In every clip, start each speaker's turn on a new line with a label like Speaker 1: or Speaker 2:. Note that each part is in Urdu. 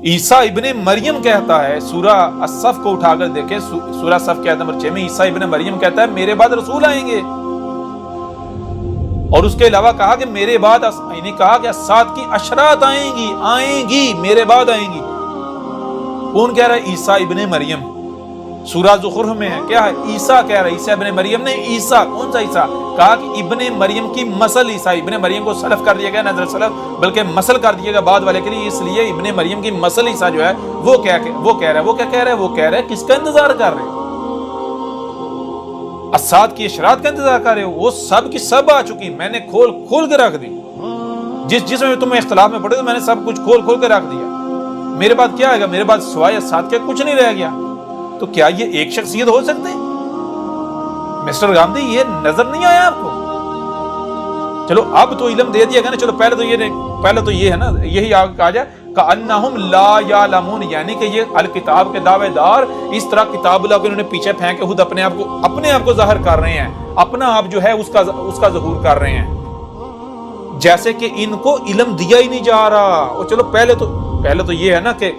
Speaker 1: عیسیٰ ابن مریم کہتا ہے، سورہ الصف کو اٹھا کر دیکھیں، سورہ صف کے آیت نمبر 6 میں عیسیٰ ابن مریم کہتا ہے میرے بعد رسول آئیں گے، اور اس کے علاوہ کہا کہ میرے بعد، یعنی کہا کہ ساتھ کی اشرات آئیں گی میرے بعد آئیں گی۔ کون کہہ رہا ہے؟ عیسیٰ ابن مریم۔ سورہ زخرف میں ہے، کیا ہے؟ عیسیٰ کہہ رہا ہے، عیسیٰ ابن مریم نے، عیسیٰ کون سا عیسیٰ؟ کہا کہ ابن مریم کی مسل عیسیٰ، ابن مریم کو سلف کر دیا گیا، نظر سلف بلکہ مسل کر دیا گیا بعد والے کے لیے، اس لیے ابن مریم کی مسل عیسیٰ جو ہے وہ کہہ رہا ہے، وہ کیا کہہ رہا ہے؟ وہ کہہ رہا ہے کس کا انتظار کر رہے ہو؟ اسات کی اشرات کا انتظار کر رہے ہو؟ وہ سب کی سب آ چکی، میں نے کھول کے رکھ دی، جس میں تمہیں اختلاف میں پڑے تو میں نے سب کچھ کھول کے رکھ دیا، میرے بعد کیا آئے گا؟ میرے بعد سوائے اسات کے کچھ نہیں رہ گیا۔ تو کیا یہ ایک شخصیت ہو سکتے ہیں؟ مسٹر گاندھی یہ نظر نہیں آیا آپ کو؟ چلو اب تو علم دے دیا گیا نا، چلو پہلے تو یہ ہے نا، یہی آگے کہا جائے کأنہم لا یعلمون، یعنی کہ یہ الکتاب کے دعوے دار اس طرح کتاب اللہ کو انہوں نے پیچھے پھینک کے خود اپنے آپ کو ظاہر کر رہے ہیں، اپنا آپ جو ہے اس کا ظہور کر رہے ہیں، جیسے کہ ان کو علم دیا ہی نہیں جا رہا۔ اور چلو پہلے تو یہ ہے نا کہ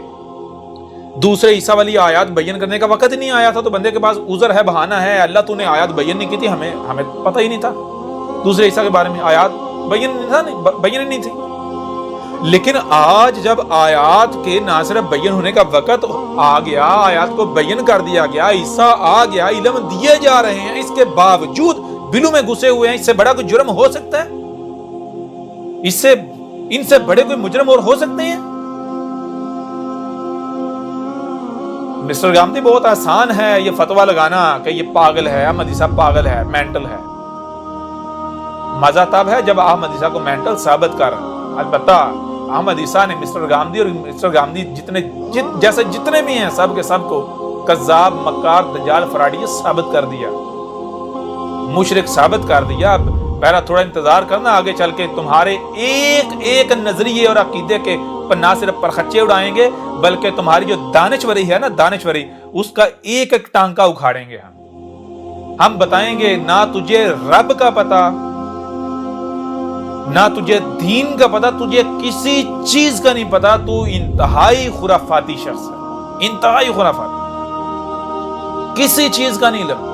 Speaker 1: دوسرے عیسیٰ والی آیات بیان کرنے کا وقت ہی نہیں آیا تھا، تو بندے کے پاس عذر ہے، بہانہ ہے، اللہ تو نے آیات بیان نہیں کی تھی، ہمیں پتہ ہی نہیں تھا دوسرے عیسیٰ کے بارے میں، آیات بیان ہی نہیں تھی۔ لیکن آج جب آیات کے نہ صرف بیان ہونے کا وقت آ گیا، آیات کو بیان کر دیا گیا، عیسیٰ آ گیا، علم دیے جا رہے ہیں، اس کے باوجود بلوں میں گھسے ہوئے ہیں، اس سے بڑا کوئی جرم ہو سکتا ہے؟ ان سے بڑے کوئی مجرم اور ہو سکتے ہیں؟ مسٹر گاندھی بہت آسان ہے یہ فتویٰ لگانا کہ یہ پاگل ہے، احمد عیسیٰ پاگل ہے، مینٹل ہے۔ مزہ تب ہے جب احمد عیسیٰ کو مینٹل ثابت کر، البتہ احمد عیسیٰ نے مسٹر گاندھی اور مسٹر گاندھی جتنے بھی ہیں سب کے سب کو کذاب، مکار، دجال، فراڈی ثابت کر دیا، مشرک ثابت کر دیا۔ پہلا تھوڑا انتظار کرنا، آگے چل کے تمہارے ایک نظریے اور عقیدے کے پر نہ صرف پرخچے اڑائیں گے، بلکہ تمہاری جو دانشوری ہے نا، دانشوری، اس کا ایک ٹانکا اکھاڑیں گے ہم بتائیں گے نہ تجھے رب کا پتہ، نہ تجھے دین کا پتہ، تجھے کسی چیز کا نہیں پتہ، تو انتہائی خرافاتی شخص ہے، انتہائی خرافاتی، کسی چیز کا نہیں علم۔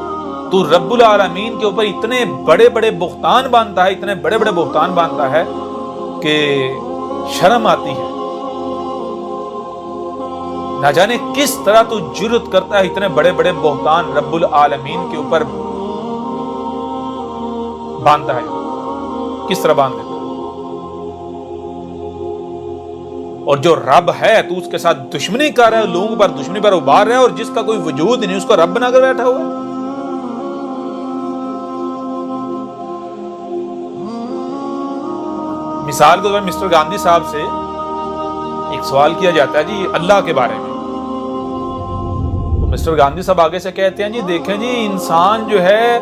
Speaker 1: تو رب العالمین کے اوپر اتنے بڑے بڑے بہتان باندھتا ہے کہ شرم آتی ہے۔ نہ جانے کس طرح تو جرأت کرتا ہے اتنے بڑے بڑے بہتان رب العالمین کے اوپر باندھتا ہے، کس طرح باندھ دیتا ہے؟ اور جو رب ہے تو اس کے ساتھ دشمنی کر رہا ہے، لوگوں پر دشمنی پر ابھار رہا ہے، اور جس کا کوئی وجود نہیں اس کو رب بنا کر بیٹھا ہوا ہے۔ مثال کے طور پر مسٹر گاندھی صاحب سے ایک سوال کیا جاتا ہے جی اللہ کے بارے میں، تو مسٹر گاندھی صاحب آگے سے کہتے ہیں جی دیکھیں جی انسان جو ہے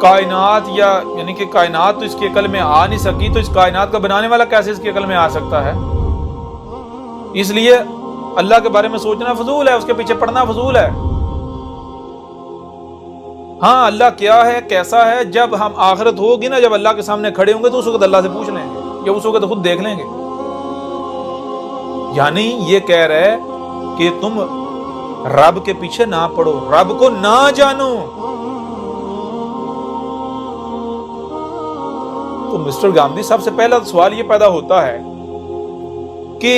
Speaker 1: کائنات، یعنی کہ کائنات تو اس کی عقل میں آ نہیں سکی، تو اس کائنات کا بنانے والا کیسے اس کی عقل میں آ سکتا ہے؟ اس لیے اللہ کے بارے میں سوچنا فضول ہے، اس کے پیچھے پڑنا فضول ہے۔ ہاں اللہ کیا ہے، کیسا ہے، جب ہم آخرت ہوگی نا، جب اللہ کے سامنے کھڑے ہوں گے تو اس وقت اللہ سے پوچھ لیں گے، یا اس وقت خود دیکھ لیں گے۔ یعنی یہ کہہ رہے کہ تم رب کے پیچھے نہ پڑو، رب کو نہ جانو۔ تو مسٹر گاندھی صاحب سے پہلا سوال یہ پیدا ہوتا ہے کہ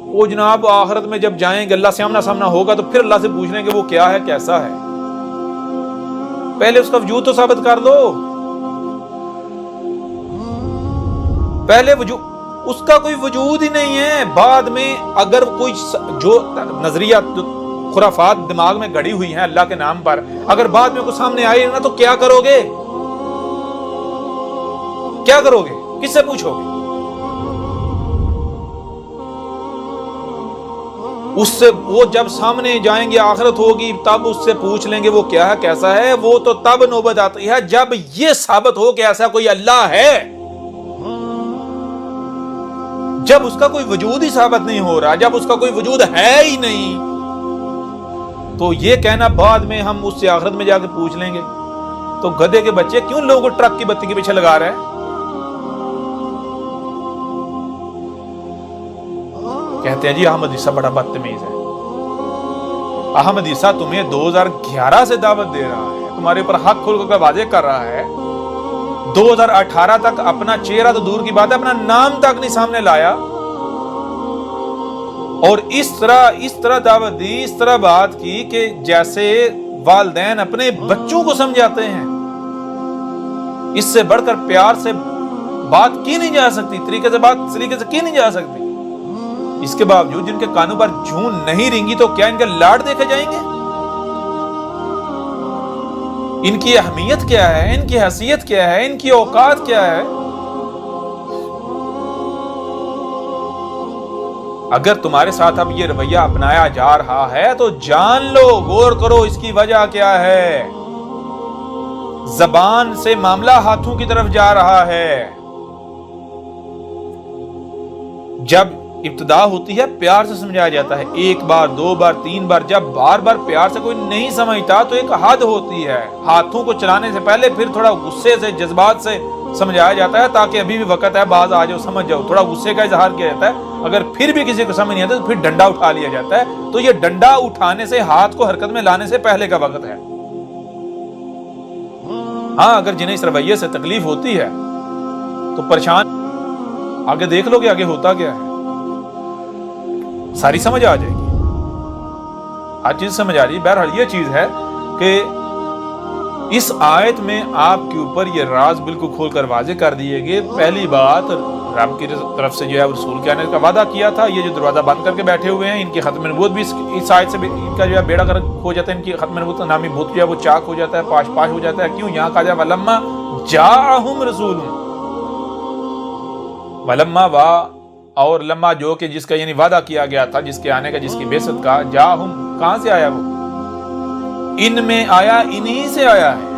Speaker 1: وہ جناب آخرت میں جب جائیں گے، اللہ سے آمنا سامنا ہوگا، تو پھر اللہ سے پوچھ لیں کہ وہ کیا ہے، کیسا ہے؟ پہلے اس کا وجود تو ثابت کر دو، پہلے وجود، اس کا کوئی وجود ہی نہیں ہے۔ بعد میں اگر کوئی جو نظریہ خرافات دماغ میں گڑی ہوئی ہیں اللہ کے نام پر، اگر بعد میں کوئی سامنے آئے نا، تو کیا کرو گے؟ کیا کرو گے؟ کس سے پوچھو گے؟ اس سے وہ جب سامنے جائیں گے، آخرت ہوگی، تب اس سے پوچھ لیں گے وہ کیا ہے، کیسا ہے۔ وہ تو تب نوبت آتی ہے جب یہ ثابت ہو کہ ایسا کوئی اللہ ہے، جب اس کا کوئی وجود ہی ثابت نہیں ہو رہا، جب اس کا کوئی وجود ہے ہی نہیں، تو یہ کہنا بعد میں ہم اس سے آخرت میں جا کے پوچھ لیں گے، تو گدھے کے بچے کیوں لوگوں کو ٹرک کی بتی کے پیچھے لگا رہے ہیں؟ کہتے ہیں جی احمد عیسیٰ بڑا بدتمیز ہے. احمد عیسیٰ تمہیں 2011 سے دعوت دے رہا ہے, تمہارے اوپر حق کھول کر واضح کر رہا ہے. 2018 تک اپنا چہرہ تو دور کی بات ہے, اپنا نام تک نہیں سامنے لایا, اور اس طرح دعوت دی, اس طرح بات کی کہ جیسے والدین اپنے بچوں کو سمجھاتے ہیں. اس سے بڑھ کر پیار سے بات کی نہیں جا سکتی, طریقے سے کی نہیں جا سکتی. اس کے باوجود جن کے کانوں پر جون نہیں رینگی تو کیا ان کے لاڈ دیکھے جائیں گے؟ ان کی اہمیت کیا ہے, ان کی حیثیت کیا ہے, ان کی اوقات کیا ہے؟ اگر تمہارے ساتھ اب یہ رویہ اپنایا جا رہا ہے تو جان لو, غور کرو اس کی وجہ کیا ہے. زبان سے معاملہ ہاتھوں کی طرف جا رہا ہے. جب ابتدا ہوتی ہے پیار سے سمجھایا جاتا ہے, 1 بار 2 بار 3 بار. جب بار بار پیار سے کوئی نہیں سمجھتا تو ایک حد ہوتی ہے. ہاتھوں کو چلانے سے پہلے پھر تھوڑا غصے سے, جذبات سے سمجھایا جاتا ہے تاکہ ابھی بھی وقت ہے, باز آ جاؤ, سمجھ جاؤ. تھوڑا غصے کا اظہار کیا جاتا ہے. اگر پھر بھی کسی کو سمجھ نہیں آتا تو پھر ڈنڈا اٹھا لیا جاتا ہے. تو یہ ڈنڈا اٹھانے سے, ہاتھ کو حرکت میں لانے سے پہلے کا وقت ہے. ہاں, اگر جنہیں اس رویے سے تکلیف ہوتی ہے تو پریشان, آگے دیکھ لو کہ آگے ہوتا کیا ہے, ساری سمجھ آ جائے گی, ہر چیز سمجھ آ رہی ہے. بہرحال یہ چیز ہے کہ اس آیت میں آپ کے اوپر یہ راز بالکل کھول کر واضح کر دیے گئے. پہلی بات, رب کی طرف سے جو ہے رسول کے آنے کا وعدہ کیا تھا. یہ جو دروازہ بند کر کے بیٹھے ہوئے ہیں, ان کی ختم نبوت بھی اس آیت سے ان کا جو ہے بیڑا گرک ہو جاتا ہے. ان کی ختم نبوت نامی بت جو ہے وہ چاک ہو جاتا ہے, پاش پاش ہو جاتا ہے. کیوں؟ یہاں کہا جائے ولما جاءہم رسول, ولما وا اور لما جو کہ جس کا یعنی وعدہ کیا گیا تھا, جس کے آنے کا, جس کی بعثت کا. جاءہم کہاں سے آیا وہ؟ ان میں آیا, انہی سے آیا ہے.